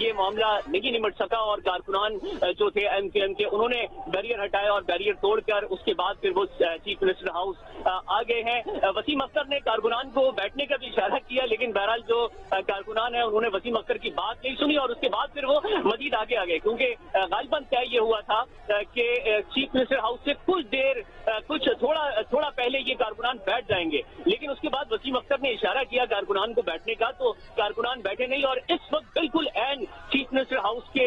ये मामला नहीं निमट सका और कारकुनान जो थे MQM के उन्होंने बैरियर हटाया और बैरियर तोड़कर उसके बाद फिर वो चीफ मिनिस्टर हाउस आ गए हैं। वसीम अख्तर ने कारकुनान को बैठने का भी इशारा किया, लेकिन बहरहाल जो कारकुनान है उन्होंने वसीम अख्तर की बात नहीं सुनी और उसके बाद फिर वो मजीद आगे आ गए, क्योंकि गालिबन तय ये हुआ था कि चीफ मिनिस्टर हाउस से कुछ देर थोड़ा पहले ये कारकुनान बैठ जाएंगे, लेकिन उसके बाद वसीम अख्तर ने इशारा किया कारकुनान को बैठने का, तो कारकुनान बैठे नहीं और इस वक्त बिल्कुल एन चीफ मिनिस्टर हाउस के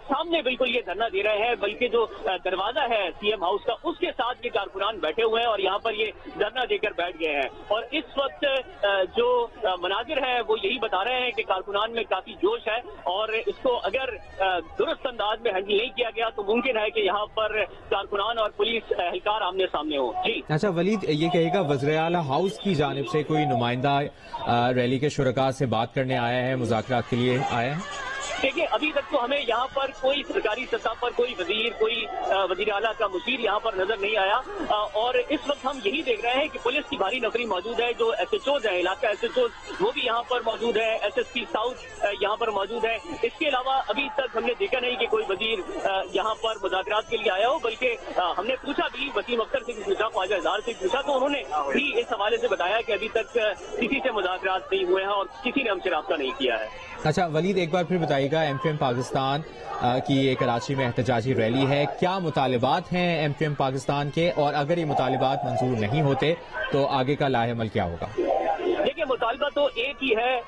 सामने बिल्कुल ये धरना दे रहे हैं, बल्कि जो दरवाजा है सीएम हाउस का उसके साथ ये कारकुनान बैठे हुए हैं और यहाँ पर ये धरना देकर बैठ गए हैं। और इस वक्त जो मनाजिर है वो यही बता रहे हैं कि कारकुनान में काफी जोश है और इसको अगर दुरुस्त अंदाज में हैंडल नहीं किया गया तो मुमकिन है कि यहाँ पर कारकुनान और पुलिस एहलकार आमने सामने हो। जी अच्छा वलीद, ये कहेगा वज़ीर आला हाउस की जानिब से कोई नुमाइंदा रैली के शुरका से बात करने आया है, मुज़ाकरात के लिए आया है? देखिए, अभी तक तो हमें यहाँ पर कोई सरकारी सतह पर कोई वजीर, कोई वजीर आला का मुशीर यहाँ पर नजर नहीं आया और इस वक्त हम यही देख रहे हैं कि पुलिस की भारी नफरी मौजूद है। जो SHOs है, इलाका SHOs, वो भी यहाँ पर मौजूद है, SSP साउथ यहाँ पर मौजूद है। इसके अलावा अभी तक हमने देखा नहीं कि कोई वजीर यहाँ पर मुज़ाकरात के लिए आया हो, बल्कि हमने पूछा भी, वसीम अख्तर से भी पूछा, ख्वाजा इजहार से पूछा, तो उन्होंने भी इस हवाले से बताया कि अभी तक किसी से मुज़ाकरात नहीं हुए हैं और किसी ने हमसे राब्ता नहीं किया है। अच्छा वलीद, एक बार फिर बताइएगा, MQM पाकिस्तान की ये कराची में एहतजाजी रैली है, क्या मुतालिबात हैं MQM पाकिस्तान के, और अगर ये मुतालिबात मंजूर नहीं होते तो आगे का लाहेअमल क्या होगा? देखिए, मुतालबा तो एक ही है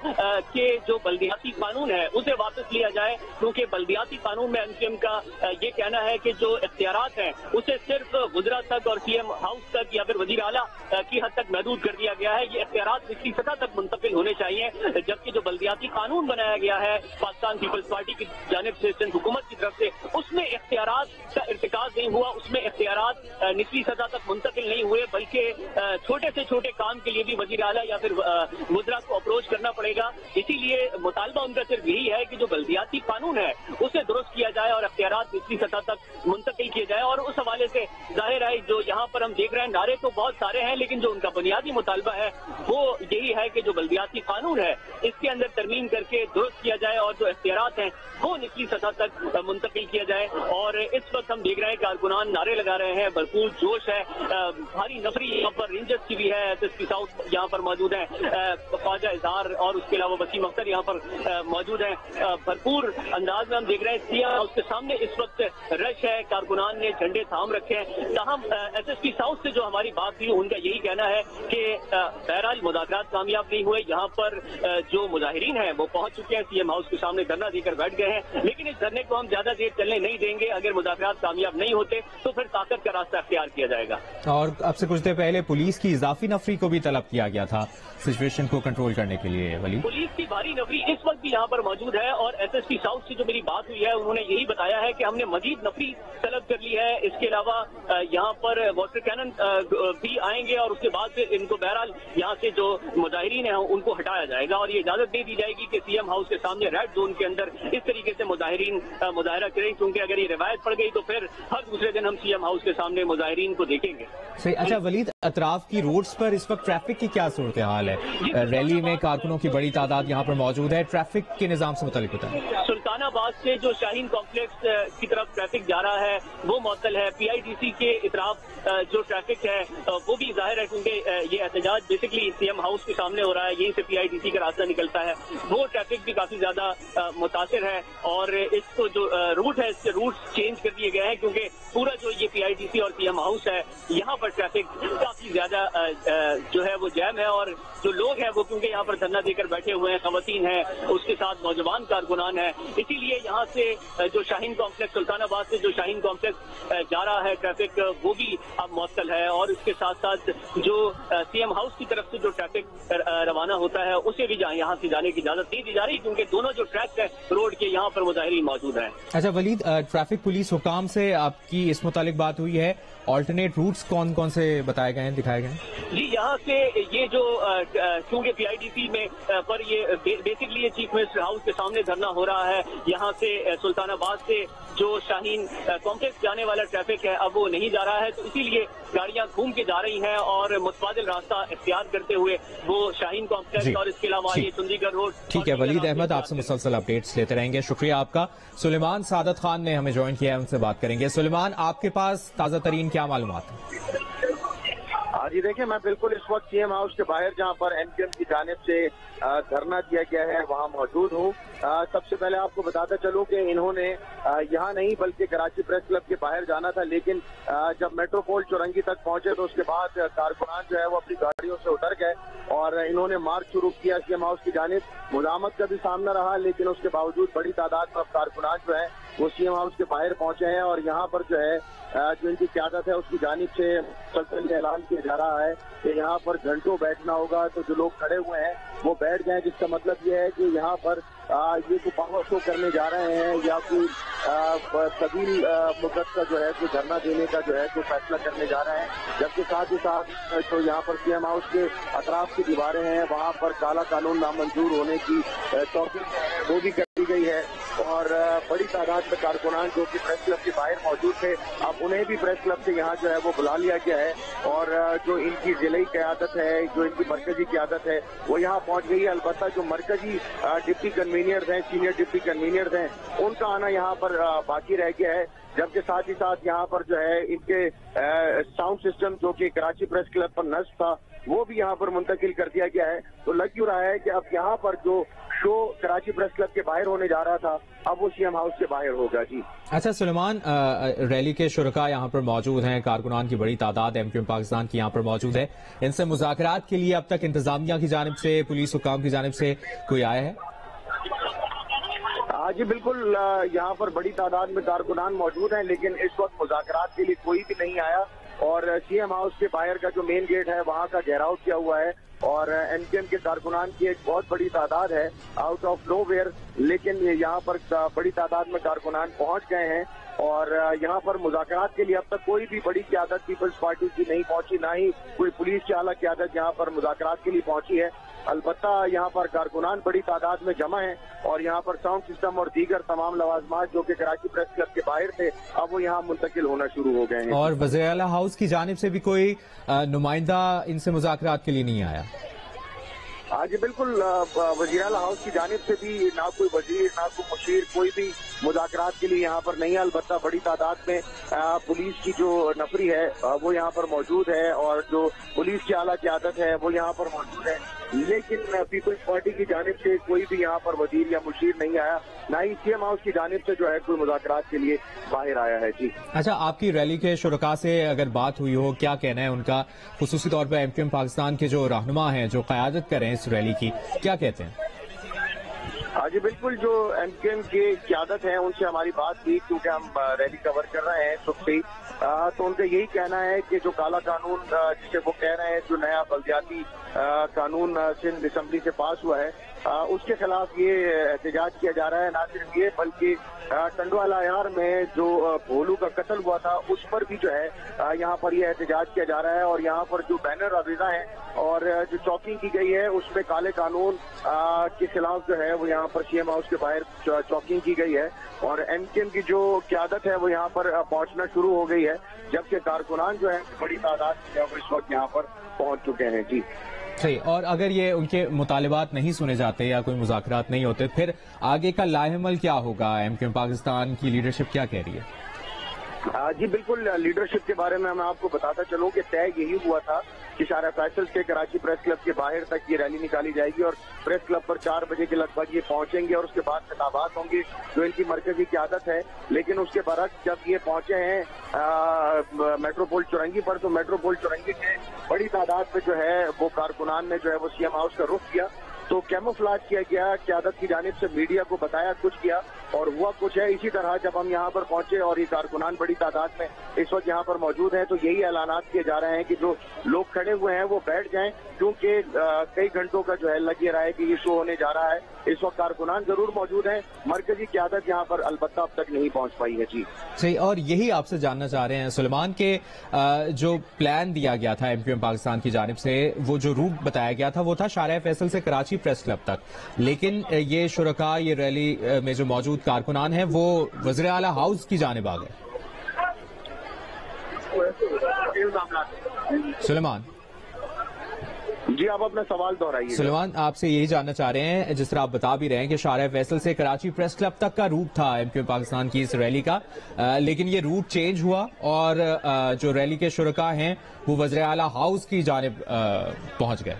कि जो बल्दियाती कानून है उसे वापस लिया जाए, क्योंकि बल्दियाती कानून में MQM का ये कहना है कि जो इख्तियारात हैं उसे सिर्फ वज़रा तक और सीएम हाउस तक या फिर वज़ीर आला की हद तक महदूद कर दिया गया है। ये इख्तियारात निचली सतह तक मुंतकिल होने चाहिए, जबकि जो बल्दियाती कानून बनाया गया है पाकिस्तान पीपल्स पार्टी की जानिब से, सिंध हुकूमत की तरफ से, उसमें इख्तियारात का इर्तिकाज नहीं हुआ, उसमें इख्तियारात निचली सतह तक मुंतकिल नहीं हुए, बल्कि छोटे से छोटे काम के लिए भी वज़ीर आला या फिर वज़रा को अप्रोच करना पड़ेगा। इसीलिए मुतालबा उनका सिर्फ यही है कि जो बल्दियाती कानून है उसे दुरुस्त किया जाए और इख्तियारात निचली सतह तक मुंतकिल किए जाए। और उस हवाले से जाहिर है जो यहाँ पर हम देख रहे हैं, नारे तो बहुत सारे हैं, लेकिन जो उनका बुनियादी मुतालबा है वो यही है कि जो बल्दियाती कानून है इसके अंदर तरमीम करके दुरुस्त किया जाए और जो इख्तियारात हैं वो निचली सतह तक मुंतकिल किया जाए। और इस वक्त हम देख रहे हैं कारकुनान नारे लगा रहे हैं, भरपूर जोश है, भारी नफरी यहाँ पर रेंजर्स की भी है, SSP साउथ यहाँ पर मौजूद है, ख्वाजा इजहार और उसके अलावा वसीम अख्तर यहाँ पर मौजूद है। भरपूर अंदाज में हम देख रहे हैं सीएम हाउस के सामने इस वक्त रश है, कारकुनान ने झंडे थाम रखे हैं। ताहम SSP साउथ से जो हमारी बात हुई उनका यही कहना है कि बहरहाल मुज़ाकरात कामयाब नहीं हुए, यहाँ पर जो मुजाहिरीन हैं वो पहुंच चुके हैं, सीएम हाउस के सामने धरना देकर बैठ गए हैं, लेकिन इस धरने को हम ज्यादा देर चलने नहीं देंगे। अगर मुज़ाकरात कामयाब नहीं होते तो फिर ताकत का रास्ता अख्तियार किया जाएगा। और अब से कुछ देर पहले पुलिस की इजाफी नफरी को भी तलब किया गया था सिचुएशन को कंट्रोल करने के लिए। वली, पुलिस की भारी नफरी इस वक्त भी यहाँ पर मौजूद है और SSP साउथ से जो मेरी बात हुई है उन्होंने यही बताया है कि हमने मजीद नफरी तलब कर ली है। इसके अलावा यहाँ पर वाटर कैनन भी आएंगे और उसके बाद फिर इनको बहरहाल यहाँ से जो मुजाहिरीन हैं उनको हटाया जाएगा और ये इजाजत दे दी जाएगी कि सीएम हाउस के सामने रेड जोन के अंदर इस तरीके से मुजाहिरीन मुजाहरा करें, क्योंकि अगर ये रिवायत पड़ गई तो फिर हर दूसरे दिन हम सीएम हाउस के सामने मुजाहिरीन को देखेंगे। सही। अच्छा वलीद, अतराफ की रोड्स पर इस वक्त ट्रैफिक की क्या सूरत हाल है? रैली में कारकुनों की बड़ी तादाद यहाँ पर मौजूद है, ट्रैफिक के निजाम से मुतालिक बताएं। सुल्तानाबाद से जो शाहीन कॉम्प्लेक्स की तरफ ट्रैफिक जा रहा है वो मअतल है। PIDC के इतराफ जो ट्रैफिक है वो भी जाहिर है, क्योंकि ये एहतजाज बेसिकली सीएम हाउस के सामने हो रहा है, यहीं से PIDC का रास्ता निकलता है, वो ट्रैफिक भी काफी ज्यादा मुतासिर है और इसको जो रूट है इसके रूट चेंज कर दिए गए हैं, क्योंकि पूरा जो ये PIDC और सीएम हाउस है यहाँ पर ट्रैफिक काफी ज्यादा जो है वो जैम है और जो लोग हैं वो क्योंकि यहाँ पर धरना देकर बैठे हुए हैं, खवातीन हैं, उसके साथ नौजवान कारकुनान हैं, इसीलिए यहाँ से जो शाहीन कॉम्प्लेक्स, सुल्तानाबाद से जो शाहीन कॉम्प्लेक्स जा रहा है ट्रैफिक वो भी अब मुअत्तल है और इसके साथ साथ जो सीएम हाउस की तरफ से जो ट्रैफिक रवाना होता है उसे भी यहाँ से जाने की इजाजत नहीं दी जा रही, क्योंकि दोनों जो ट्रैक है रोड के यहाँ पर मुजाहिरीन मौजूद हैं। अच्छा वलीद, ट्रैफिक पुलिस हुकाम से आपकी इस मुतालिक बात हुई है, ऑल्टरनेट रूट्स कौन कौन से बताए गए हैं, दिखाए गए हैं? जी, यहाँ से ये जो क्योंकि PIDC में पर ये बेसिकली ये चीफ मिनिस्टर हाउस के सामने धरना हो रहा है। यहाँ से सुल्तानाबाद से जो शाहीन कॉम्प्लेक्स जाने वाला ट्रैफिक है अब वो नहीं जा रहा है, तो इसीलिए गाड़ियां घूम के जा रही हैं और मुतबादिल रास्ता इख्तियार करते हुए वो शाहीन कॉम्प्लेक्स और इसके अलावा ये चंडीगढ़ रोड। ठीक है वलीद अहमद, आपसे मुसलसल अपडेट्स लेते रहेंगे, शुक्रिया आपका। सुलेमान सादत खान ने हमें ज्वाइन किया है, उनसे बात करेंगे। सुलेमान, आपके पास ताज़ा तरीन क्या मालूमात है? जी देखिए, मैं बिल्कुल इस वक्त CM हाउस के बाहर जहां पर MQM की जानिब से धरना दिया गया है वहां मौजूद हूं। सबसे पहले आपको बताता चलूं कि इन्होंने यहां नहीं बल्कि कराची प्रेस क्लब के बाहर जाना था, लेकिन जब मेट्रोपोल चौरंगी तक पहुंचे तो उसके बाद कारकुनान जो है वो अपनी गाड़ियों से उतर गए और इन्होंने मार्च शुरू किया CM हाउस की जानिब। मुजामत का भी सामना रहा, लेकिन उसके बावजूद बड़ी तादाद में कारकुनान जो है वो CM हाउस के बाहर पहुंचे हैं और यहाँ पर जो है जो इनकी क़यादत है उसकी जानिब से मुसलसल ऐलान किया जा रहा है कि यहाँ पर घंटों बैठना होगा, तो जो लोग खड़े हुए हैं वो बैठ जाएं, जिसका मतलब ये है कि यहाँ पर ये जो पावर शो करने जा रहे हैं या कोई तवील मुद्दत का जो है कोई धरना देने का जो है कोई फैसला करने जा रहे हैं। जबकि साथ ही साथ तो यहाँ पर CM हाउस के अतराफ की दीवारें हैं वहाँ पर काला कानून नामंजूर होने की चौकिंग वो भी कर दी गई है और बड़ी तादाद में कारकुनान जो कि प्रेस क्लब के बाहर मौजूद थे अब उन्हें भी प्रेस क्लब से यहाँ जो है वो बुला लिया गया है और जो इनकी जिलाई क़यादत है, जो इनकी मरकजी क़यादत है वो यहाँ पहुँच गई है। अलबत्ता जो मरकजी डिप्टी कन्वीनियर्स हैं, सीनियर डिप्टी कन्वीनियर्स हैं, उनका आना यहाँ पर बाकी रह गया है। जबकि साथ ही साथ यहाँ पर जो है इनके साउंड सिस्टम जो कि कराची प्रेस क्लब पर नस्ब था वो भी यहाँ पर मुंतकिल कर दिया गया है। तो लग क्यों रहा है कि अब यहाँ पर जो शो कराची प्रेस क्लब के बाहर होने जा रहा था अब वो CM हाउस के बाहर होगा। जी अच्छा सुलेमान, रैली के शुरका यहाँ पर मौजूद हैं, कारकुनान की बड़ी तादाद MQM पाकिस्तान की यहाँ पर मौजूद है, इनसे मुज़ाकरात के लिए अब तक इंतजामिया की जानिब से, पुलिस हुकाम की जानिब से कोई आया है? जी बिल्कुल, यहाँ पर बड़ी तादाद में कारकुनान मौजूद हैं, लेकिन इस वक्त मुज़ाकरात के लिए कोई भी नहीं आया और CM हाउस के बाहर का जो मेन गेट है वहाँ का घेराव किया हुआ है और MQM के कारकुनान की एक बहुत बड़ी तादाद है आउट ऑफ नोवेयर, लेकिन यहाँ पर बड़ी तादाद में कारकुनान पहुँच गए हैं और यहाँ पर मुज़ाकरात के लिए अब तक कोई भी बड़ी क़यादत पीपल्स पार्टी की नहीं पहुंची, ना ही कोई पुलिस की आला क़यादत यहाँ पर मुज़ाकरात के लिए पहुंची है। अलबत्ता यहाँ पर कारकुनान बड़ी तादाद में जमा है और यहाँ पर साउंड सिस्टम और दीगर तमाम लवाजमात जो कि कराची प्रेस क्लब के बाहर थे अब वो यहाँ मुंतकिल होना शुरू हो गए हैं। और वज़ीर आला हाउस की जानिब से भी कोई नुमाइंदा इनसे मुज़ाकरात के लिए नहीं आया? जी बिल्कुल, वज़ीर आला हाउस की जानिब से भी ना कोई वजीर ना कोई मुशीर कोई भी मुज़ाकरात के लिए यहाँ पर नहीं है। अलबत्ता बड़ी तादाद में पुलिस की जो नफरी है वो यहाँ पर मौजूद है और जो पुलिस की आला क़यादत है वो यहाँ पर मौजूद है, लेकिन पीपल्स पार्टी की जानिब से कोई भी यहाँ पर वजीर या मुशीर नहीं आया, ना ही CM हाउस की जानिब से जो है कोई मुज़ाकरात के लिए बाहर आया है। जी अच्छा, आपकी रैली के शुरका से अगर बात हुई हो, क्या कहना है उनका, खुसूसी तौर पर MQM पाकिस्तान के जो रहनुमा हैं जो क़यादत कर रहे हैं इस रैली की, क्या कहते हैं? जी बिल्कुल, जो MQM की क़यादत है उनसे हमारी बात थी क्योंकि हम रैली कवर कर रहे हैं सुबह से, तो उनका यही कहना है कि जो काला कानून जिसे वो कह रहे हैं जो नया बल्दियाती कानून सिंध असम्बली से पास हुआ है उसके खिलाफ ये एहतजाज किया जा रहा है। ना सिर्फ ये बल्कि टंडवाला यार में जो भोलू का कत्ल हुआ था उस पर भी जो है यहाँ पर ये एहतजाज किया जा रहा है और यहाँ पर जो बैनर आवेजा है और जो चौकिंग की गई है उसमें काले कानून के खिलाफ जो है वो यहाँ पर CM हाउस के बाहर चौकिंग की गई है और MQM की जो क़यादत है वो यहाँ पर पहुंचना शुरू हो गई है, जबकि कारकुनान जो है बड़ी तादाद में इस वक्त यहाँ पर पहुंच चुके हैं। जी सही, और अगर ये उनके मुतालिबात नहीं सुने जाते या कोई मुज़ाकरात नहीं होते फिर आगे का लाहेमल क्या होगा? MQM पाकिस्तान की लीडरशिप क्या कह रही है? जी बिल्कुल, लीडरशिप के बारे में मैं आपको बताता चलूं कि तय यही हुआ था कि शारा फैसल से कराची प्रेस क्लब के बाहर तक ये रैली निकाली जाएगी और प्रेस क्लब पर 4 बजे के लगभग ये पहुंचेंगे और उसके बाद खिताबात होंगे जो इनकी मरकजी क़यादत है। लेकिन उसके बरक्स जब ये पहुंचे हैं मेट्रोपोल चौरंगी पर, तो मेट्रोपोल चौरंगी के बड़ी तादाद में जो है वो कारकुनान ने जो है वो CM हाउस का रुख किया तो कैमोफ्लेज किया गया, क़यादत की जानिब से मीडिया को बताया कुछ गया और हुआ कुछ है। इसी तरह जब हम यहाँ पर पहुंचे और ये कारकुनान बड़ी तादाद में इस वक्त यहाँ पर मौजूद हैं, तो यही ऐलानात किए जा रहे हैं कि जो लोग खड़े हुए हैं वो बैठ जाएं, क्योंकि कई घंटों का जो है लग ये रहा है कि ये शो होने जा रहा है। इस वक्त कारकुनान जरूर मौजूद हैं, मरकजी क़यादत यहाँ पर अलबत्ता अब तक नहीं पहुंच पाई है। जी सही, और यही आपसे जानना चाह रहे हैं सुलेमान के जो प्लान दिया गया था एमक्यूएम पाकिस्तान की जानिब से, वो जो रूट बताया गया था वो था शारजा फैसल से कराची प्रेस क्लब तक, लेकिन ये शुरका, ये रैली में जो मौजूद कारकुनान हैं वो वज़ीर आला हाउस की जानिब आ गए। सुलेमान जी, आप अपना सवाल दोहराइए। सुलेमान, आपसे यही जानना चाह रहे हैं, जिस तरह आप बता भी रहे हैं कि शारजा फैसल से कराची प्रेस क्लब तक का रूट था एमक्यूएम पाकिस्तान की इस रैली का, लेकिन ये रूट चेंज हुआ और जो रैली के शुरका हैं वो वज़ीर आला हाउस की जानिब पहुंच गए।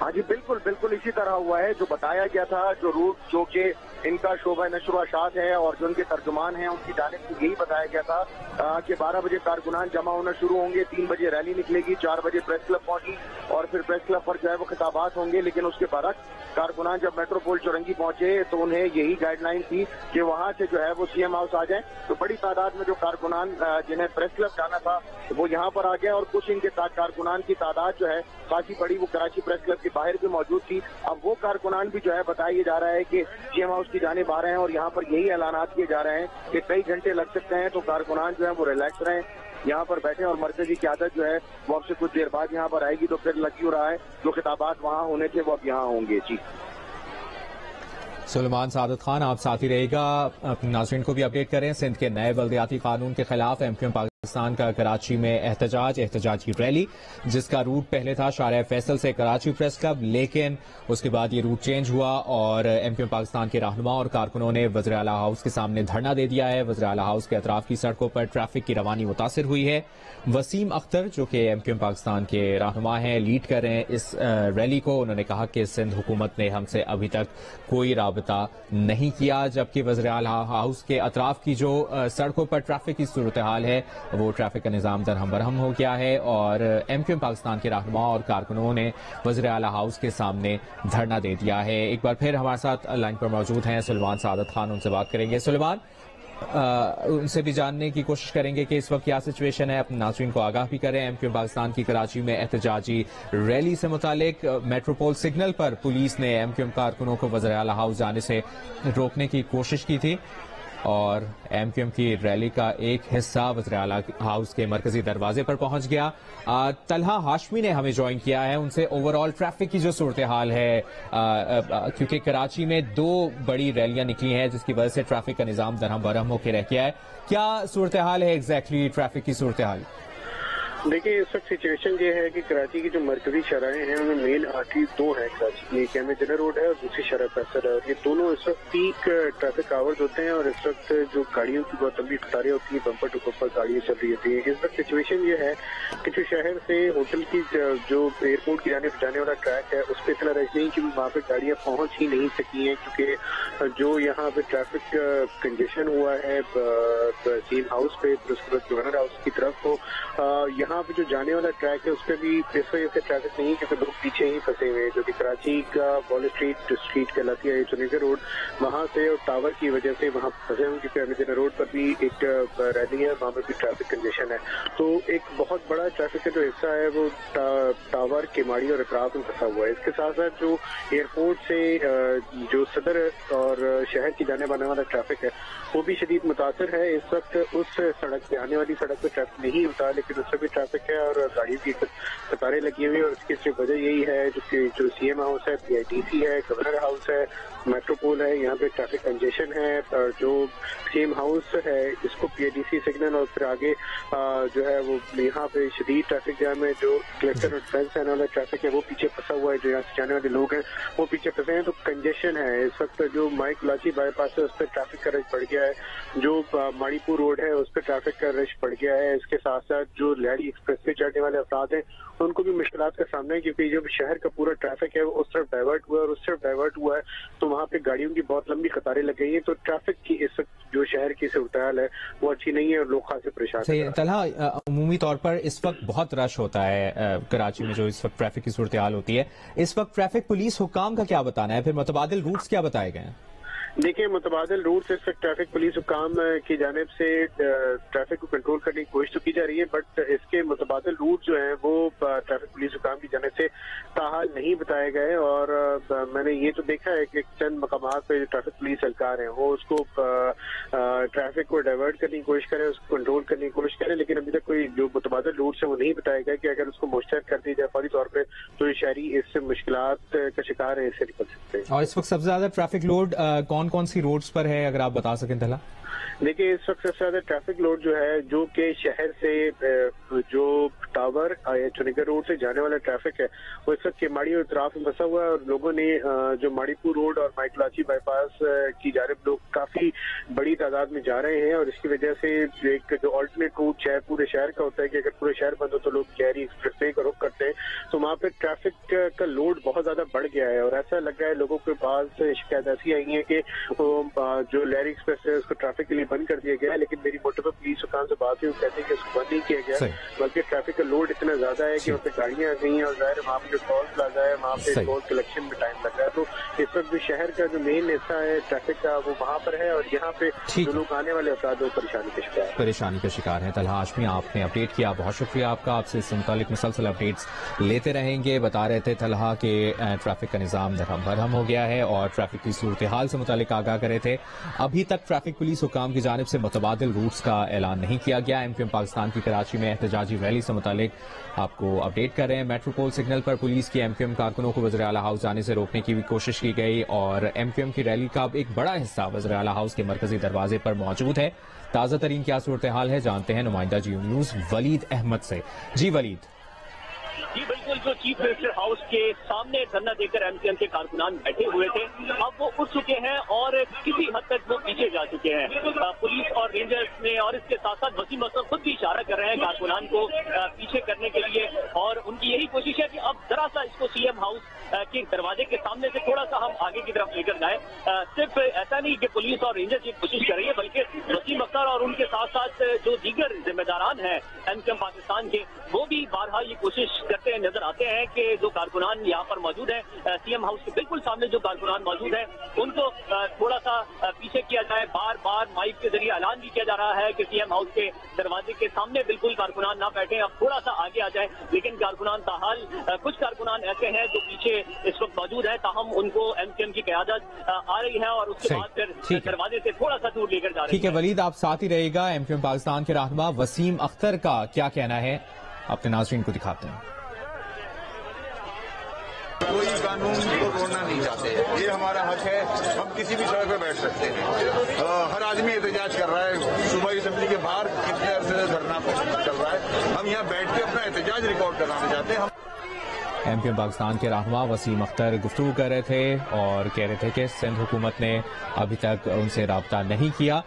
हाँ जी, बिल्कुल बिल्कुल इसी तरह हुआ है। जो बताया गया था, जो रूट जो कि इनका शोबा नशर व अशात है और जो उनके तर्जुमान हैं उनकी जानिब से यही बताया गया था कि 12 बजे कारकुनान जमा होना शुरू होंगे, 3 बजे रैली निकलेगी, 4 बजे प्रेस क्लब पहुंची और फिर प्रेस क्लब पर जो है वो खिताबात होंगे। लेकिन उसके बरक्स कारकुनान जब मेट्रोपोल चौरंगी पहुंचे तो उन्हें यही गाइडलाइन थी कि वहां से जो है वो सीएम हाउस आ जाए। तो बड़ी तादाद में जो कारकुनान जिन्हें प्रेस क्लब जाना था वो यहाँ पर आ गए और कुछ इनके कारकुनान की तादाद जो है काफी बड़ी वो कराची प्रेस क्लब के बाहर भी मौजूद थी। अब वो कारकुनान भी जो है बताया जा रहा है कि सीएम हाउस की जानिब आ रहे हैं और यहाँ पर यही ऐलानात किए जा रहे हैं कि कई घंटे लग सकते हैं, तो कारकुनान जो है वो रिलैक्स रहें, यहाँ पर बैठे और मरकजी क़यादत जो है वो अब से कुछ देर बाद यहाँ पर आएगी। तो फिर लग क्यों रहा है, जो खिताबात वहाँ होने थे वो अब यहाँ होंगे। जी सुलेमान सादत खान, आप साथ ही रहेगा, अपने नाज़रीन को भी अपडेट करें। सिंध के नए बल्दियाती कानून के खिलाफ एमक्यूएम पाकिस्तान का कराची में एहतजाजी रैली, जिसका रूट पहले था शारजा फैसल से कराची प्रेस क्लब, लेकिन उसके बाद ये रूट चेंज हुआ और एमक्यूएम पाकिस्तान के रहनुमा और कारकुनों ने वज़ीर आला हाउस के सामने धरना दे दिया है। वज़ीर आला हाउस के अतराफ की सड़कों पर ट्रैफिक की रवानी मुतासिर हुई है। वसीम अख्तर, जो कि एमक्यूएम पाकिस्तान के रहनुमा हैं, लीड कर रहे हैं इस रैली को, उन्होंने कहा कि सिंध हुकूमत ने हमसे अभी तक कोई राबता नहीं किया, जबकि वज़ीर आला हाउस के अतराफ की जो सड़कों पर ट्रैफिक की सूरत हाल है वो ट्रैफिक का निज़ाम दरहम बरहम हो गया है और एमक्यूएम पाकिस्तान के रहनुमा और कारकुनों ने वज़ीर आला हाउस के सामने धरना दे दिया है। एक बार फिर हमारे साथ लाइन पर मौजूद हैं सुलेमान सादत खान, उनसे बात करेंगे। सुलेमान, उनसे भी जानने की कोशिश करेंगे कि इस वक्त क्या सिचुएशन है, अपने नाज़रीन को आगाह भी करें। एमक्यूएम पाकिस्तान की कराची में एहतजाजी रैली से मुतालिक मेट्रोपोल सिग्नल पर पुलिस ने एमक्यूएम कारकुनों को वज़ीर आला हाउस जाने से रोकने की कोशिश की थी और एमक्यूएम की रैली का एक हिस्सा वज़ीर आला हाउस के मरकजी दरवाजे पर पहुंच गया। तलहा हाशमी ने हमें ज्वाइन किया है, उनसे ओवरऑल ट्रैफिक की जो सूरत हाल है, क्योंकि कराची में 2 बड़ी रैलियां निकली हैं जिसकी वजह से ट्रैफिक का निज़ाम दरहम बरहम होकर रह गया है। क्या सूरत हाल है एग्जैक्टली ट्रैफिक की सूरत हाल? देखिए, इस वक्त सिचुएशन ये है कि कराची की जो मरकजी शराहें हैं उनमें मेन आर्टरी 2 है कराची की, एक एमए रोड है और दूसरी शारजा फैसल है और ये दोनों इस वक्त पीक ट्रैफिक आवर्स होते हैं और इस वक्त जो गाड़ियों की बहुत लंबी कतारें होती हैं, बम्पर टू बम्पर गाड़ियां चल रही होती है। इस वक्त सिचुएशन ये है कि जो शहर से होटल की जो एयरपोर्ट की जाने वाला ट्रैक है उस पर इतना रश नहीं, क्योंकि वहाँ पे गाड़ियां पहुंच ही नहीं सकी हैं, क्योंकि जो यहाँ पे ट्रैफिक कंजेशन हुआ है सीएम हाउस पे, उसके बाद गवर्नर हाउस की तरफ को यहाँ पे जो जाने वाला ट्रैक है उस पर भी इस वजह से ट्रैफिक नहीं है, क्योंकि लोग पीछे ही फंसे हुए हैं। जो कि कराची का वॉल स्ट्रीट कहलाती है चुनेजा रोड, वहां से और टावर की वजह से वहां फंसे हुए, क्योंकि एमए रोड पर भी एक रैली है, वहां पर भी ट्रैफिक कंजेशन है। तो एक बहुत बड़ा ट्रैफिक का जो हिस्सा है वो टावर, केमाड़ी और अतराफ में फंसा हुआ है। इसके साथ साथ जो एयरपोर्ट से जो सदर और शहर की जाने आने वाला ट्रैफिक है वो भी शदीद मुतासर है। इस वक्त उस सड़क पे, आने वाली सड़क पे ट्रैफिक नहीं होता, लेकिन उससे भी ट्रैफिक है और गाड़ियों की कतारें लगी हुई है और इसकी सिर्फ वजह यही है जो सीएम हाउस है, पीआईटीसी है, गवर्नर हाउस है, मेट्रोपोल है, यहाँ पे ट्रैफिक कंजेशन है। और जो सीएम हाउस है इसको पीआईटीसी सिग्नल और फिर आगे जो है वो यहाँ पे शदीद ट्रैफिक जाम है। जो कलेक्टर और डिफेंस आने वाला ट्रैफिक है वो पीछे फंसा हुआ है, जो यहाँ से जाने वाले लोग हैं वो पीछे फंसे हैं, तो कंजेशन है। इस वक्त जो माई कुलाची बाईपास है उस पर ट्रैफिक का रश बढ़ गया है, जो माड़ीपुर रोड है उस पर ट्रैफिक का रश बढ़ गया है। इसके साथ साथ जो लहरी एक्सप्रेस पे चढ़ने वाले अफराद हैं उनको भी मुश्किलात का सामना है, क्योंकि जब शहर का पूरा ट्रैफिक है वो उस तरफ डाइवर्ट हुआ है और उस तरफ डाइवर्ट हुआ है तो वहाँ पे गाड़ियों की बहुत लंबी कतारें लग गई हैं। तो ट्रैफिक की इस वक्त जो शहर की सूरत-ए-हाल है वो अच्छी नहीं है और लोग खासे परेशान हैं। तलहा, अमूमी तौर पर इस वक्त बहुत रश होता है कराची में, जो इस वक्त ट्रैफिक की सूरत हाल होती है, इस वक्त ट्रैफिक पुलिस हुक्काम का क्या बताना है, फिर मुतबादिल रूट्स क्या बताए गए हैं? देखिए, मुतबादिल रूट से ट्रैफिक पुलिस हुकाम की जानिब से ट्रैफिक को कंट्रोल करने की कोशिश तो की जा रही है, बट इसके मुतबादिल रूट जो हैं वो ट्रैफिक पुलिस हुकाम की जानिब से ताहाल नहीं बताए गए। और मैंने ये तो देखा है कि चंद मकामात पे जो ट्रैफिक पुलिस एहलकार हैं वो उसको ट्रैफिक को डाइवर्ट करने की कोशिश करें, उसको कंट्रोल करने की कोशिश करें, लेकिन अभी तक कोई जो मुतबादिल रूट है वो नहीं बताया गया कि अगर उसको मुस्तैद कर दिया जाए फौरी तौर पर तो ये शहरी इससे मुश्किलात का शिकार है, इससे निकल सकते हैं। और इस वक्त सबसे ज्यादा ट्रैफिक लोड कौन कौन सी रोड्स पर है, अगर आप बता सकें तलहा? देखिए, इस वक्त सबसे ज्यादा ट्रैफिक लोड जो है जो कि शहर से जो टावर या चुनिगर रोड से जाने वाला ट्रैफिक है वो इस वक्त केमाड़ी और इतराफ में बसा हुआ है। और लोगों ने जो माड़ीपुर रोड और माइकलाची बाईपास की जानिब लोग काफी बड़ी तादाद में जा रहे हैं और इसकी वजह से एक जो ऑल्टरनेट रूट है पूरे शहर का होता है कि अगर पूरे शहर बंद हो तो लोग शहरी एक्सप्रेस वे का रुख करते हैं, तो वहाँ पे ट्रैफिक का लोड बहुत ज्यादा बढ़ गया है। और ऐसा लग रहा है लोगों के पास शिकायत ऐसी आई है कि जो लहरी एक्सप्रेस है उसको ट्रैफिक के लिए बंद कर दिया गया है, लेकिन मेरी मोटरवे पुलिस हुकाम से बात हुई, वो कहते हैं कि उसको बंद नहीं किया गया, बल्कि ट्रैफिक का लोड इतना ज्यादा है कि वहाँ पे गाड़ियां आ गई हैं और जाहिर वहाँ पे टोल प्लाजा है, वहाँ पे टोल कलेक्शन में टाइम लग रहा है। तो इस वक्त भी शहर का जो मेन हिस्सा है ट्रैफिक का वो वहाँ पर है और यहाँ पे जो लोग आने वाले अफराद वो परेशानी का शिकार है। तलहा हाशमी, आपने अपडेट किया, बहुत शुक्रिया आपका। आपसे इससे मुतालिक मुसलसल अपडेट्स लेते रहेंगे। बता रहे थे तलहा के ट्रैफिक का निज़ाम धर्म भरम हो गया है और ट्रैफिक की सूरत हाल से मुतालिक आगाह करे थे। अभी तक ट्रैफिक पुलिस हुकाम की जानिब से मुतबादिल रूट्स का ऐलान नहीं किया गया। एमक्यूएम पाकिस्तान की कराची में एहतजाजी रैली से मुतालिक आपको अपडेट कर रहे हैं। मेट्रोपोल सिग्नल पर पुलिस की एमक्यूएम कारकुनों को वज़ीर आला हाउस जाने से रोकने की भी कोशिश की गई और एमक्यूएम की रैली का एक बड़ा हिस्सा वज़ीर आला हाउस के मरकजी दरवाजे पर मौजूद है। ताज़ा तरीन क्या सूरत हाल है जानते हैं नुमाइंदा जी न्यूज़ वलीद अहमद से। जी वलीद। जी बिल्कुल, जो चीफ मिनिस्टर हाउस के सामने धरना देकर एमक्यूएम के कारकुनान बैठे हुए थे अब वो उठ चुके हैं और किसी हद तक वो पीछे जा चुके हैं। पुलिस और रेंजर्स ने और इसके साथ साथ वसीम अख्तर खुद भी इशारा कर रहे हैं कारकुनान को पीछे करने के लिए और उनकी यही कोशिश है कि अब जरा सा इसको सीएम हाउस के दरवाजे के सामने से थोड़ा सा हम आगे की तरफ लेकर जाए। सिर्फ ऐसा नहीं कि पुलिस और रेंजर्स ये कोशिश कर रही है बल्कि वसीम अख्तर और उनके साथ साथ जो दीगर जिम्मेदारान हैं एमक्यूएम पाकिस्तान के वो भी बारहा ये कोशिश करते नजर आते हैं कि जो कारकुनान यहाँ पर मौजूद है सीएम हाउस के बिल्कुल सामने जो कारकुनान मौजूद है उनको थोड़ा सा पीछे किया जाए। बार बार माइक के जरिए ऐलान भी किया जा रहा है कि सीएम हाउस के दरवाजे के सामने बिल्कुल कारकुनान ना बैठे, अब थोड़ा सा आगे आ जाए, लेकिन कारकुनान ताहाल कुछ कारकुनान ऐसे हैं जो पीछे इस वक्त मौजूद है, ताहम उनको एमक्यूएम की क़यादत आ रही है और उसके बाद फिर दरवाजे से थोड़ा सा दूर लेकर जा रही है। ठीक है वलीद, आप साथ ही रहेगा। एमक्यूएम पाकिस्तान के रहनुमा वसीम अख्तर का क्या कहना है अपने नाज़रीन को दिखाते हैं। कोई कानून को तोड़ना नहीं चाहते, ये हमारा हक है, हम किसी भी सड़क पर बैठ सकते हैं। हर आदमी एहतजाज कर रहा है, सूबाई असेंबली के बाहर कितने अरसे से धरना चल रहा है, हम यहाँ बैठ के अपना एहतजाज रिकॉर्ड कराना चाहते हैं। एमक्यूएम पाकिस्तान के रहनुमा वसीम अख्तर गुफ्तगू कर रहे थे और कह रहे थे कि सिंध हुकूमत ने अभी तक उनसे राब्ता नहीं किया।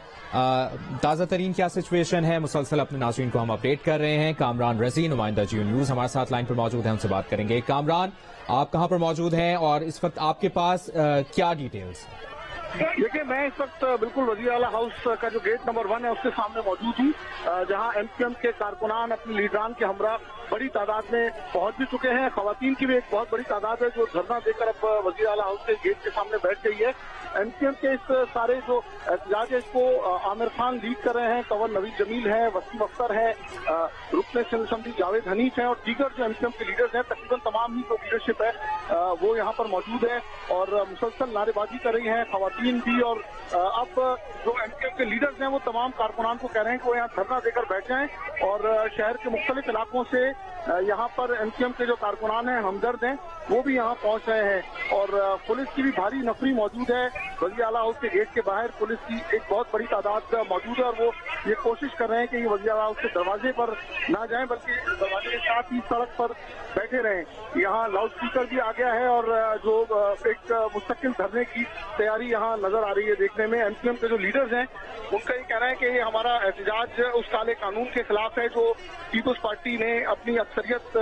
ताज़ा तरीन क्या सिचुएशन है मुसलसल अपने नाज़रीन को हम अपडेट कर रहे हैं। कामरान रजी नुमाइंदा जियो न्यूज़ हमारे साथ लाइन पर मौजूद है, उनसे बात करेंगे। कामरान, आप कहां पर मौजूद हैं और इस वक्त आपके पास क्या डिटेल्स? देखिए, मैं इस वक्त बिल्कुल वज़ीर आला हाउस का जो गेट नंबर 1 है उसके सामने मौजूद हूँ, जहां एमक्यूएम के कारकुनान अपने लीडरान के हमरा बड़ी तादाद में पहुंच भी चुके हैं। खवातीन की भी एक बहुत बड़ी तादाद है जो धरना देकर अब वज़ीर आला हाउस के गेट के सामने बैठ गई है। एमक्यूएम के इस सारे जो एहतजाज है इसको आमिर खान लीड कर रहे हैं, कंवर नवीद जमील है, वसीम अख्तर है, रुकने सिंध असेंबली जावेद हनीफ है और दीगर जो एमक्यूएम के लीडर्स हैं, तकरीबन तमाम ही जो लीडरशिप है वो यहाँ पर मौजूद है और मुसलसल नारेबाजी कर रही है खवातीन भी। और अब जो एमक्यूएम के लीडर्स हैं वो तमाम कारकुनान को कह रहे हैं कि वो यहाँ धरना देकर बैठ जाएं और शहर के मुख्तलिफ इलाकों से यहाँ पर एमक्यूएम के जो कारकुनान हैं, हमदर्द हैं, वो भी यहाँ पहुंच रहे हैं और पुलिस की भी भारी नफरी मौजूद है। वज़ीर आला हाउस के गेट के बाहर पुलिस की एक बहुत बड़ी तादाद मौजूद है और वो ये कोशिश कर रहे हैं कि ये वज़ीर आला हाउस के दरवाजे पर ना जाएं बल्कि दरवाजे के साथ ही सड़क पर बैठे रहें। यहाँ लाउड स्पीकर भी आ गया है और जो एक मुस्तकिल धरने की तैयारी यहाँ नजर आ रही है देखने में। एमक्यूएम के जो लीडर्स हैं उनका ये कहना है कि ये हमारा एहतजाज उस काले कानून के खिलाफ है जो पीपल्स पार्टी ने अपनी अक्सरियत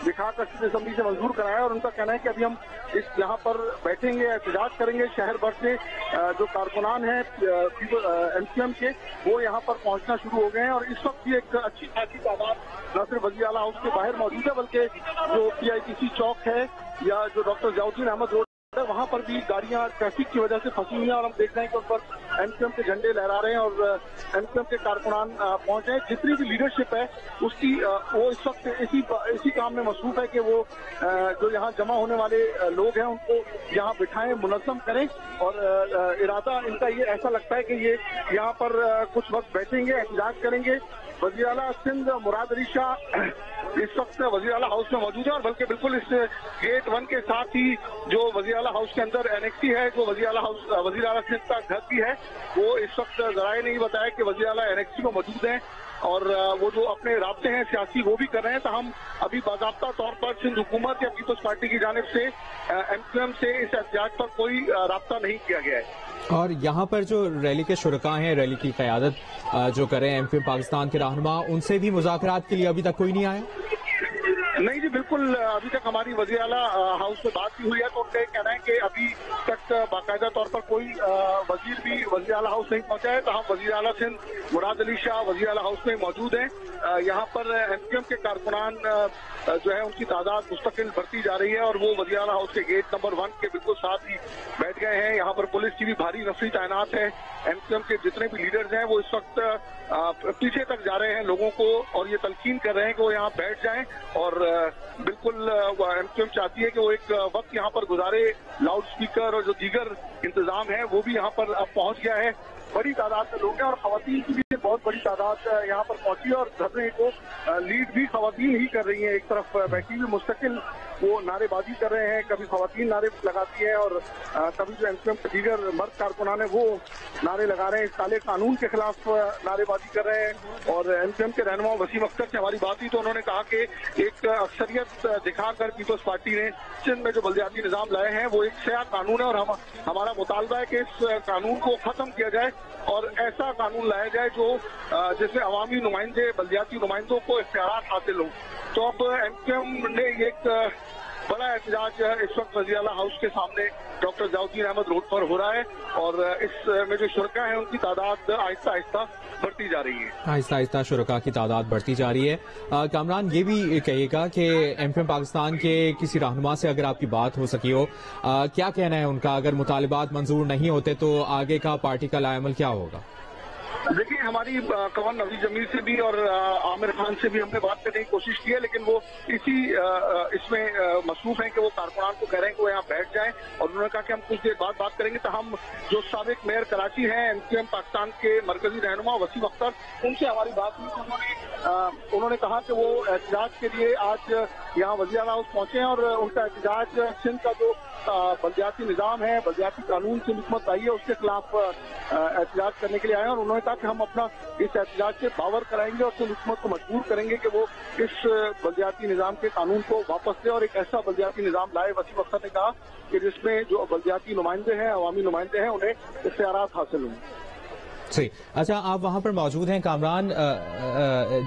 दिखाकर असेंबली से मंजूर कराया और उनका कहना है कि अभी हम इस यहाँ पर बैठेंगे, एहतजाज करेंगे शहर भर तक के जो कारकुनान हैं MQM के, वो यहाँ पर पहुँचना शुरू हो गए हैं। और इस वक्त भी एक अच्छी खासी तादाद न सिर्फ वज़ीर आला हाउस के बाहर मौजूद है, बल्कि जो PITC चौक है या जो डॉक्टर ज़ियाउद्दीन अहमद रोड है, वहाँ पर भी गाड़ियाँ ट्रैफिक की वजह से फंसी हुई हैं। और हम देख रहे हैं कि उन पर MQM के झंडे लहरा रहे हैं और MQM के कारकुनान पहुंचे हैं। जितनी भी लीडरशिप है उसकी वो इस वक्त इसी काम में मसरूफ है कि वो जो यहाँ जमा होने वाले लोग हैं उनको यहाँ बिठाएं, मुनज़्ज़म करें। और इरादा इनका ये ऐसा लगता है कि ये यहाँ पर कुछ वक्त बैठेंगे, एहतजाज करेंगे। वज़ीर आला सिंध मुराद अली शाह इस वक्त वज़ीर आला हाउस में मौजूद है और बल्कि बिल्कुल इस गेट 1 के साथ ही जो वज़ीर आला हाउस के अंदर एनेक्सी है, जो वज़ीर आला सिंध का घर भी है, वो इस वक्त ज़राए नहीं बताया कि वज़ीर आला एनेक्सी में मौजूद हैं और वो जो अपने राब्ते हैं सियासी वो भी कर रहे हैं। तो हम अभी बाज़ाब्ता तौर पर सिंध हुकूमत या पीपल्स पार्टी की जानिब से MQM से इस एहतजाज पर कोई राब्ता नहीं किया गया है। और यहाँ पर जो रैली के शुरका हैं, रैली की क़यादत जो कर रहे हैं MQM पाकिस्तान के रहनुमा, उनसे भी मुज़ाकरात के लिए अभी तक कोई नहीं आया? नहीं जी, बिल्कुल अभी तक हमारी वज़ीर आला हाउस में बात भी हुई है तो उनका कहना है कि अभी तक बाकायदा तौर पर कोई वज़ीर भी वज़ीर आला हाउस नहीं पहुंचा है। तो हम वज़ीर आला सिंध मुराद अली शाह वज़ीर आला हाउस में मौजूद हैं। यहाँ पर MQM के कारकुनान जो है उनकी तादाद मुस्तकिल बढ़ती जा रही है और वो वज़ीर आला हाउस के गेट नंबर 1 के बिल्कुल साथ ही बैठ गए हैं। यहाँ पर पुलिस की भी भारी नफरी तैनात है। MQM के जितने भी लीडर्स हैं वो इस वक्त पीछे तक जा रहे हैं लोगों को और ये तलकीन कर रहे हैं कि वो यहाँ बैठ जाएं। और बिल्कुल MQM चाहती है कि वो एक वक्त यहाँ पर गुजारे। लाउड स्पीकर और जो दीगर इंतजाम है वो भी यहाँ पर अब पहुँच गया है। बड़ी तादाद में लोग हैं और खवातीन की भी बहुत बड़ी तादाद यहाँ पर पहुंची है और धरने को लीड भी खवातीन ही कर रही हैं। एक तरफ बैठी हुई मुस्तकिल वो नारेबाजी कर रहे हैं, कभी खवातीन नारे लगाती है और कभी जो MQM के दीगर मर्द कारकुनान है वो नारे लगा रहे हैं, इस काले कानून के खिलाफ नारेबाजी कर रहे हैं। और MQM के रहनुमा वसीम अख्तर से हमारी बात हुई तो उन्होंने कहा कि एक अक्सरियत दिखाकर पीपल्स पार्टी ने सिंध में जो बल्दियाती निज़ाम लाए हैं वो एक सया कानून है और हमारा मुतालबा है कि इस कानून को खत्म किया जाए और ऐसा कानून लाया जाए जो जिसमें अवामी नुमाइंदे बल्दियाती नुमाइंदों को इख्तियारात हासिल हो। तो अब MQM ने एक बड़ा एहतजाज इस वक्त वज़ीर आला हाउस के सामने डॉक्टर ज़ियाउद्दीन अहमद रोड पर हो रहा है और इसमें जो शुरका है उनकी तादाद आहिस्ता आहिस्ता बढ़ती जा रही है। आहिस्ता आहिस्ता शुरका की तादाद बढ़ती जा रही है। कामरान, ये भी कहिएगा कि MQM पाकिस्तान के किसी रहनुमा से अगर आपकी बात हो सकी हो, क्या कहना है उनका? अगर मुतालिबात मंजूर नहीं होते तो आगे का पार्टी का लाएमल क्या होगा? देखिए, हमारी कवन नवीद जमील से भी और आमिर खान से भी हमने बात करने की कोशिश की है, लेकिन वो इसमें मसरूफ हैं कि वो कारकुनान को कह रहे हैं कि वो यहाँ बैठ जाएं और उन्होंने कहा कि हम कुछ देर बाद बात करेंगे। तो हम जो साबिक मेयर कराची हैं MQM पाकिस्तान के मरकजी रहनुमा वसीम अख्तर, उनसे हमारी बात हुई तो उन्होंने कहा कि वो एहतजाज के लिए आज यहाँ वज़ीर आला हाउस पहुंचे हैं और उनका एहतजाज सिंध का जो बल्दियाती निज़ाम है, बल्दियाती कानून से हुकूमत आई है, उसके खिलाफ एहतजाज करने के लिए आए हैं। और उन्होंने कहा कि हम अपना इस एहतजाज से पावर कराएंगे और सिंध हुकूमत को मजबूर करेंगे कि वो इस बल्दियाती निज़ाम के कानून को वापस ले और एक ऐसा बल्दियाती निज़ाम लाए। वसीम अख्तर ने कहा कि जिसमें जो बल्दियाती नुमाइंदे हैं, अवामी नुमाइंदे हैं, उन्हें इख्तियारात हासिल हों। सही। अच्छा, आप वहां पर मौजूद हैं कामरान,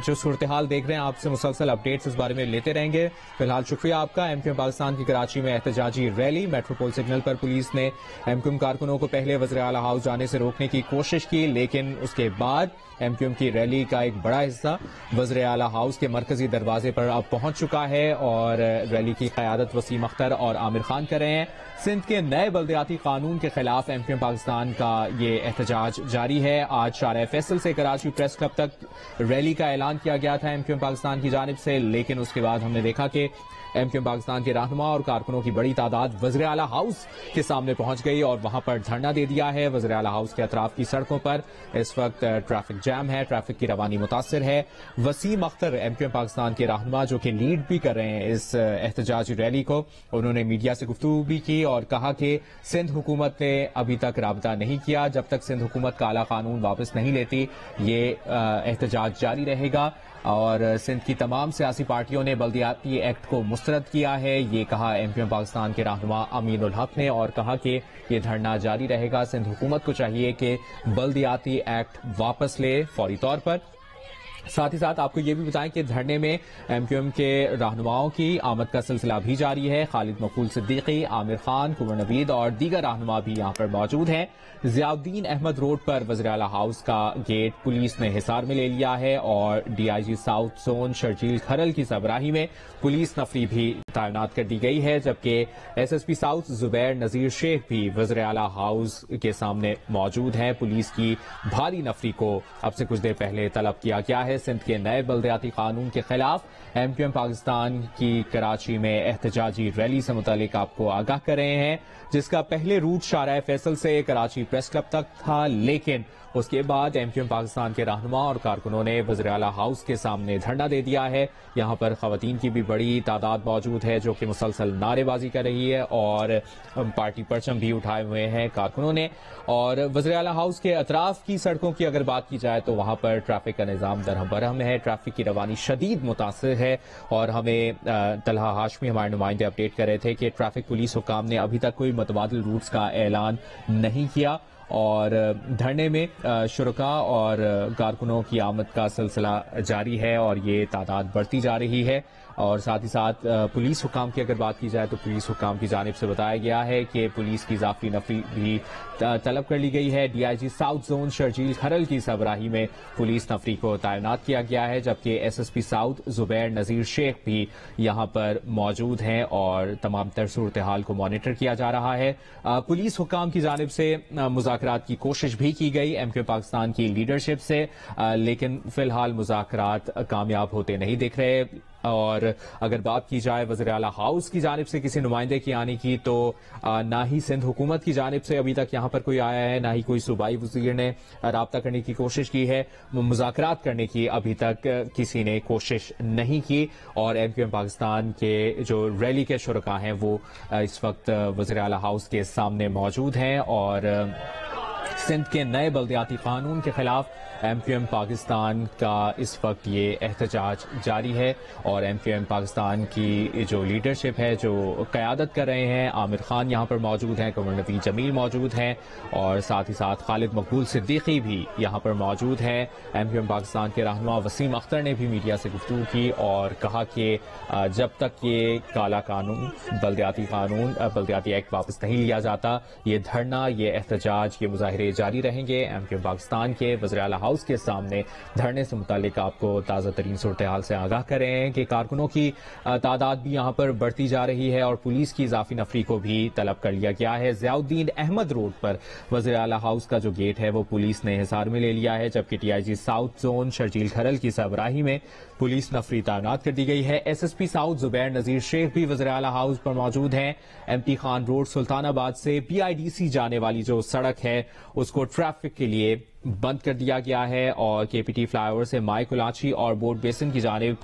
जो सूरत हाल देख रहे हैं, आपसे मुसलसल अपडेट्स इस बारे में लेते रहेंगे। फिलहाल शुक्रिया आपका। MQM पाकिस्तान की कराची में एहतजाजी रैली, मेट्रोपोल सिग्नल पर पुलिस ने MQM कारकुनों को पहले वज़ीर आला हाउस जाने से रोकने की कोशिश की, लेकिन उसके बाद MQM की रैली का एक बड़ा हिस्सा वज़ीर आला हाउस के मरकजी दरवाजे पर अब पहुंच चुका है और रैली की क़यादत वसीम अख्तर और आमिर खान कर रहे हैं। सिंध के नए बल्दियाती कानून के खिलाफ MQM पाकिस्तान का ये एहतजाज जारी है। आज शारा फैसल से कराची प्रेस क्लब तक रैली का ऐलान किया गया था MQM पाकिस्तान की जानिब से, लेकिन उसके बाद हमने देखा कि MQM पाकिस्तान के रहनुमा और कारकुनों की बड़ी तादाद वज़ीर आला हाउस के सामने पहुंच गई और वहां पर धरना दे दिया है। वज़ीर आला हाउस के अतराफ की सड़कों पर इस वक्त ट्रैफिक जैम है, ट्रैफिक की रवानी मुतासिर है। वसीम अख्तर MQM पाकिस्तान के रहनुमा जो कि लीड भी कर रहे हैं इस एहतजाजी रैली को, उन्होंने मीडिया से गुफ्तगू भी की और कहा कि सिंध हुकूमत ने अभी तक राबता नहीं किया। जब तक सिंध हुकूमत काला कानून वापस नहीं लेती ये एहतजाज जारी रहेगा। और सिंध की तमाम सियासी पार्टियों ने बल्दियाती एक्ट को मुस्तरद किया है, ये कहा MQM पाकिस्तान के रहनुमा अमीन उल हक ने, और कहा कि ये धरना जारी रहेगा। सिंध हुकूमत को चाहिए कि बल्दियाती एक्ट वापस ले फौरी तौर पर साथ ही साथ आपको ये भी बताएं कि धरने में एमक्यूएम के रहनुमाओं की आमद का सिलसिला भी जारी है। खालिद मकबूल सिद्दीकी, आमिर खान, कुंवर नवीद और दीगर रहनुमा भी यहां पर मौजूद हैं। जियाउद्दीन अहमद रोड पर वज़ीर आला हाउस का गेट पुलिस ने हिसार में ले लिया है और डीआईजी साउथ जोन शर्जील खरल की सरबराही में पुलिस नफरी भी तैनात कर दी गई है, जबकि एसएसपी साउथ जुबैर नजीर शेख भी वज़ीर आला हाउस के सामने मौजूद हैं। पुलिस की भारी नफरी को अब से कुछ देर पहले तलब किया गया है। सिंध के नए बल्दियाती कानून के खिलाफ एमक्यूएम पाकिस्तान की कराची में एहतजाजी रैली से मुतालिक आपको आगाह कर रहे हैं, जिसका पहले रूट शाहराह फैसल से कराची प्रेस क्लब तक था, लेकिन उसके बाद एमक्यूएम पाकिस्तान के रहनुमा और कारकुनों ने वज़ीर आला हाउस के सामने धरना दे दिया है। यहां पर खवातीन की भी बड़ी तादाद मौजूद है जो कि मुसलसल नारेबाजी कर रही है और पार्टी परचम भी उठाए हुए हैं कारकुनों ने। और वज़ीर आला हाउस के अतराफ की सड़कों की अगर बात की जाए तो वहां पर ट्रैफिक का निज़ाम दरहम बरहम है, ट्रैफिक की रवानी शदीद मुतासिर है। और हमें तलहा हाशमी हमारे नुमाइंदे अपडेट कर रहे थे कि ट्रैफिक पुलिस हुकाम ने अभी तक कोई मुतबादिल रूट्स का ऐलान नहीं किया और धरने में शुरका और कारकुनों की आमद का सिलसिला जारी है और ये तादाद बढ़ती जा रही है। और साथ ही साथ पुलिस हुकाम की अगर बात की जाए तो पुलिस हुकाम की जानिब से बताया गया है कि पुलिस की इजाफी नफरी भी तलब कर ली गई है। डीआईजी साउथ जोन शर्जील खरल की सरबराही में पुलिस नफरी को तैनात किया गया है, जबकि एसएसपी साउथ जुबैर नजीर शेख भी यहां पर मौजूद हैं और तमाम तर सूरत हाल को मॉनिटर किया जा रहा है। पुलिस हुकाम की जानिब से मुज़ाकरात की कोशिश भी की गई एमक्यूएम पाकिस्तान की लीडरशिप से, लेकिन फिलहाल मुज़ाकरात कामयाब होते नहीं दिख रहे। और अगर बात की जाए वज़ीर आला हाउस की जानिब से किसी नुमाइंदे की आने की तो ना ही सिंध हुकूमत की जानिब से अभी तक यहाँ पर कोई आया है, ना ही कोई सूबाई वज़ीर ने राब्ता करने की कोशिश की है। मुज़ाकरात करने की अभी तक किसी ने कोशिश नहीं की। और एमक्यूएम पाकिस्तान के जो रैली के शुरका हैं वो इस वक्त वज़ीर आला हाउस के सामने मौजूद हैं और सिंध के नए बल्दियाती कानून के खिलाफ एमक्यूएम पाकिस्तान का इस वक्त ये एहतजाज जारी है। और एमक्यूएम पाकिस्तान की जो लीडरशिप है, जो क़यादत कर रहे हैं, आमिर खान यहाँ पर मौजूद हैं, कुंवर नवीद जमील मौजूद हैं और साथ ही साथ खालिद मकबूल सिद्दीकी भी यहाँ पर मौजूद हैं। एमक्यूएम पाकिस्तान के रहनुमा वसीम अख्तर ने भी मीडिया से गुफ्तगू की और कहा कि जब तक ये काला कानून बल्दियाती एक्ट वापस नहीं लिया जाता, ये धरना, ये एहतजाज, ये मुजाहिरे जारी रहेंगे। एमक्यूएम पाकिस्तान के वज़ीर आला हाउस के सामने धरने से मुतालिक आपको ताज़ा तरीन सूरत हाल से आगाह कर रहे हैं कि कारकुनों की तादाद भी यहाँ पर बढ़ती जा रही है और पुलिस की इजाफी नफरी को भी तलब कर लिया गया है। जियाउद्दीन अहमद रोड पर वज़ीर आला हाउस का जो गेट है वो पुलिस ने हिसार में ले लिया है, जबकि डीआईजी साउथ जोन शर्जील खरल की सरबराही में पुलिस नफरी तैनात कर दी गई है। एसएसपी साउथ जुबैर नजीर शेख भी वज़ीर आला हाउस पर मौजूद हैं। एमटी खान रोड सुल्तानाबाद से पीआईडीसी जाने वाली जो सड़क है उसको ट्रैफिक के लिए बंद कर दिया गया है और केपीटी फ्लाईओवर से माई कुलाची और बोर्ड बेसिन की जानिब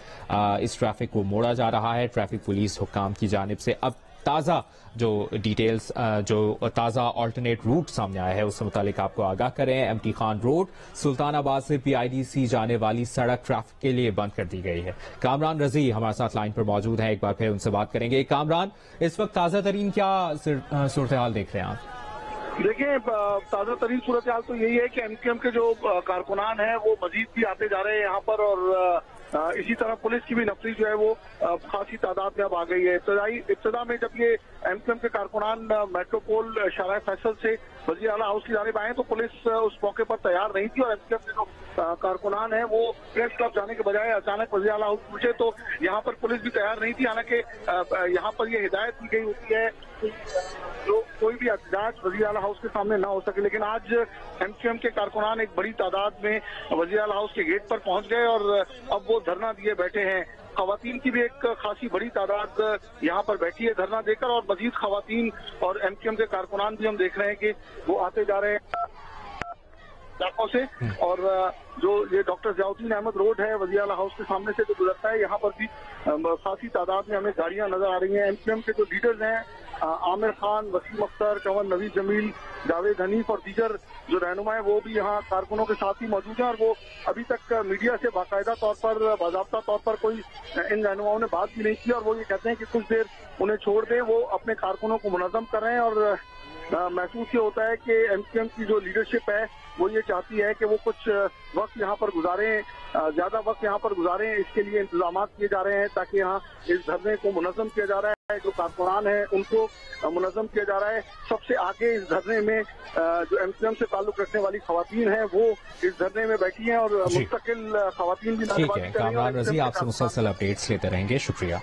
इस ट्रैफिक को मोड़ा जा रहा है। ट्रैफिक पुलिस हुकाम की जानिब से अब ताज़ा जो डिटेल्स, जो ताज़ा अल्टरनेट रूट सामने आया है उससे मुतालिक आपको आगाह करें। एमटी खान रोड सुल्तानाबाद से पीआईडीसी जाने वाली सड़क ट्रैफिक के लिए बंद कर दी गई है। कामरान रजी हमारे साथ लाइन पर मौजूद हैं, एक बार फिर उनसे बात करेंगे। कामरान, इस वक्त ताज़ा तरीन क्या सूरत हाल देख रहे हैं आप? देखिए, ताज़ा तरीन सूरत हाल तो यही है कि एमक्यूएम के जो कारकुनान हैं वो मजीद भी आते जा रहे हैं यहाँ पर और इसी तरह पुलिस की भी नफरी जो है वो खासी तादाद में अब आ गई है। इब्तदा में जब ये एमक्यूएम के कारकुनान मेट्रोपोल शाहराह फैसल से वज़ीर आला हाउस की जानिब आए तो पुलिस उस मौके पर तैयार नहीं थी और एमक्यूएम के जो कारकुनान है वो प्रेस क्लब जाने के बजाय अचानक वज़ीर आला हाउस पहुंचे तो यहाँ पर पुलिस भी तैयार नहीं थी। हालांकि यहाँ पर ये हिदायत दी गई होती है जो कोई भी एहतजाज वज़ीर आला हाउस के सामने ना हो सके, लेकिन आज एमक्यूएम के कारकुनान एक बड़ी तादाद में वज़ीर आला हाउस के गेट पर पहुंच गए और अब वो धरना दिए बैठे हैं। खवातीन की भी एक खासी बड़ी तादाद यहाँ पर बैठी है धरना देकर और मजीद खवातीन और एमक्यूएम के कारकुनान भी हम देख रहे हैं कि वो आते जा रहे हैं इलाकों से। और जो ये डॉक्टर जियाउद्दीन अहमद रोड है वज़ीर आला हाउस के सामने से जो गुजरता है, यहाँ पर भी खासी तादाद में हमें गाड़ियां नजर आ रही हैं। एमक्यूएम के जो लीडर्स हैं आमिर खान, वसीम अख्तर, कुंवर नवीद जमील, जावेद हनीफ और दीगर जो रहनुमा है वो भी यहाँ कारकुनों के साथ ही मौजूद हैं और वो अभी तक मीडिया से बाकायदा तौर पर, बाज़ाब्ता तौर पर कोई इन रहनुमाओं ने बात भी नहीं की और वो ये कहते हैं कि कुछ देर उन्हें छोड़ दें, वो अपने कारकुनों को मुनज़्ज़म कर रहे हैं और महसूस ये होता है कि एमक्यूएम की जो लीडरशिप है वो ये चाहती है कि वो कुछ वक्त यहाँ पर गुजारें, ज्यादा वक्त यहाँ पर गुजारें। इसके लिए इंतजाम किए जा रहे हैं ताकि यहाँ इस धरने को मुनज़्ज़म किया जा रहा है। जो कारकुनान है उनको मुनज़्ज़म किया जा रहा है। सबसे आगे इस धरने में जो एमक्यूएम से ताल्लुक रखने वाली खवातीन हैं वो इस धरने में बैठी हैं और मुस्तकिल खवातीन भी ठीक है। कामरान रजी, आपसे मुसलसल अपडेट्स लेते रहेंगे, शुक्रिया।